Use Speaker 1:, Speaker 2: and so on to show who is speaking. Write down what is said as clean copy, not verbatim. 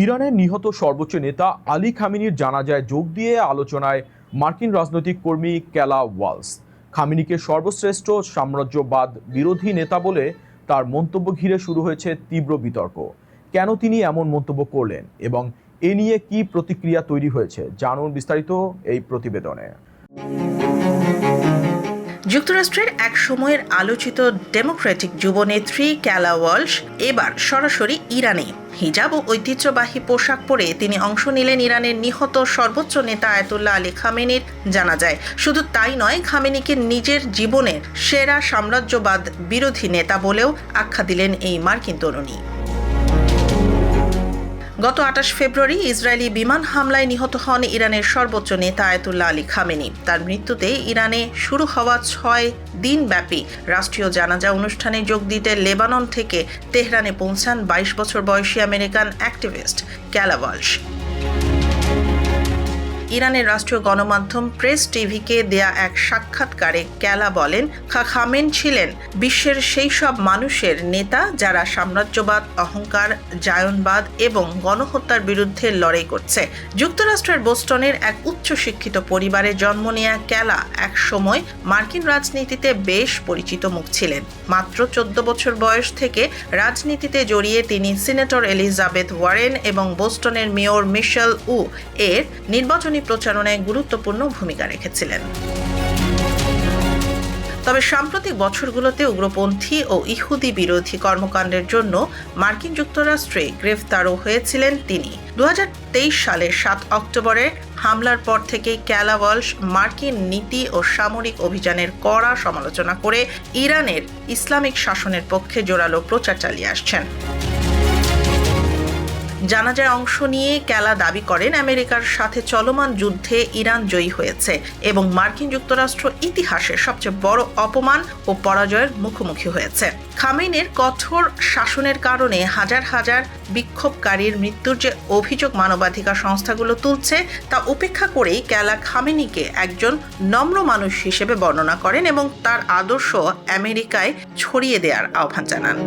Speaker 1: ইরানের নিহত সর্বোচ্চ নেতা আলী খামেনির জানাজায় যোগ দিয়ে আলোচনায় মার্কিন রাজনৈতিক কর্মী ক্যালা ওয়ালস। খামেনিকে সর্বশ্রেষ্ঠ সাম্রাজ্যবাদ বিরোধী নেতা বলে তার মন্তব্য ঘিরে শুরু হয়েছে তীব্র বিতর্ক। কেন তিনি এমন মন্তব্য করলেন এবং এ নিয়ে কি প্রতিক্রিয়া তৈরি হয়েছে, জানুন বিস্তারিত এই প্রতিবেদনে।
Speaker 2: যুক্তরাষ্ট্রের এক সময়ের আলোচিত ডেমোক্রেটিক যুবনেত্রী ক্যালা ওয়ালস এবার সরাসরি ইরানে হিজাব ও ঐতিহ্যবাহী পোশাক পরে তিনি অংশ নিলেন ইরানের নিহত সর্বোচ্চ নেতা আয়াতুল্লাহ আলী খামেনির জানাজায়। শুধু তাই নয়, খামেনিকে নিজের জীবনের সেরা সাম্রাজ্যবাদ বিরোধী নেতা বলেও আখ্যা দিলেন এই মার্কিন তরুণী। গত ২৮ ফেব্রুয়ারি ইসরায়েলি বিমান হামলায় নিহত হন ইরানের সর্বোচ্চ নেতা আয়াতুল্লাহ আলী খামেনি। তার মৃত্যুতে ইরানে শুরু হওয়া ৬ দিনব্যাপী রাষ্ট্রীয় জানাজা অনুষ্ঠানে যোগ দিতে লেবানন থেকে তেহরানে পৌঁছান ২২ বছর বয়সী আমেরিকান অ্যাক্টিভিস্ট ক্যালা ওয়ালস। ইরানের রাষ্ট্রীয় গণমাধ্যম প্রেস টিভিকে দেয়া এক সাক্ষাৎকারে ক্যালা বলেন, খামেনি ছিলেন বিশ্বের সেই সব মানুষের নেতা যারা সাম্রাজ্যবাদ, অহংকার, জায়নবাদ এবং গণহত্যার বিরুদ্ধে লড়াই করছে। যুক্তরাষ্ট্রের বোস্টনের এক উচ্চশিক্ষিত পরিবারে জন্ম নেয়া ক্যালা এক সময় মার্কিন রাজনীতিতে বেশ পরিচিত মুখ ছিলেন। মাত্র ১৪ বছর বয়স থেকে রাজনীতিতে জড়িয়ে তিনি সিনেটর এলিজাবেথ ওয়ারেন এবং বোস্টনের মেয়র মিশেল উ এর নির্বাচনী প্রচারণায় গুরুত্বপূর্ণ ভূমিকা রেখেছিলেন। তবে সাম্প্রতিক বছরগুলোতে উগ্রপন্থী ও ইহুদি বিরোধী কর্মকাণ্ডের জন্য মার্কিন যুক্তরাষ্ট্রে গ্রেফতারও হয়েছিলেন তিনি। ২০২৩ সালের ৭ অক্টোবরের হামলার পর থেকেই ক্যালা ওয়ালস মার্কিন নীতি ও সামরিক অভিযানের কড়া সমালোচনা করে ইরানের ইসলামিক শাসনের পক্ষে জোরালো প্রচার চালিয়ে আসছেন। জানাজায় অংশ নিয়ে ক্যালা দাবি করেন, আমেরিকার সাথে চলমান যুদ্ধে ইরান জয়ী হয়েছে এবং মার্কিন যুক্তরাষ্ট্র ইতিহাসের সবচেয়ে বড় অপমান ও পরাজয়ের মুখোমুখি হয়েছে। খামেনির কঠোর শাসনের কারণে হাজার হাজার বিক্ষোভকারীর মৃত্যুর যে অভিযোগ মানবাধিকার সংস্থাগুলো তুলছে তা উপেক্ষা করেই ক্যালা খামেনিকে একজন নম্র মানুষ হিসেবে বর্ণনা করেন এবং তার আদর্শ আমেরিকায় ছড়িয়ে দেওয়ার আহ্বান জানান।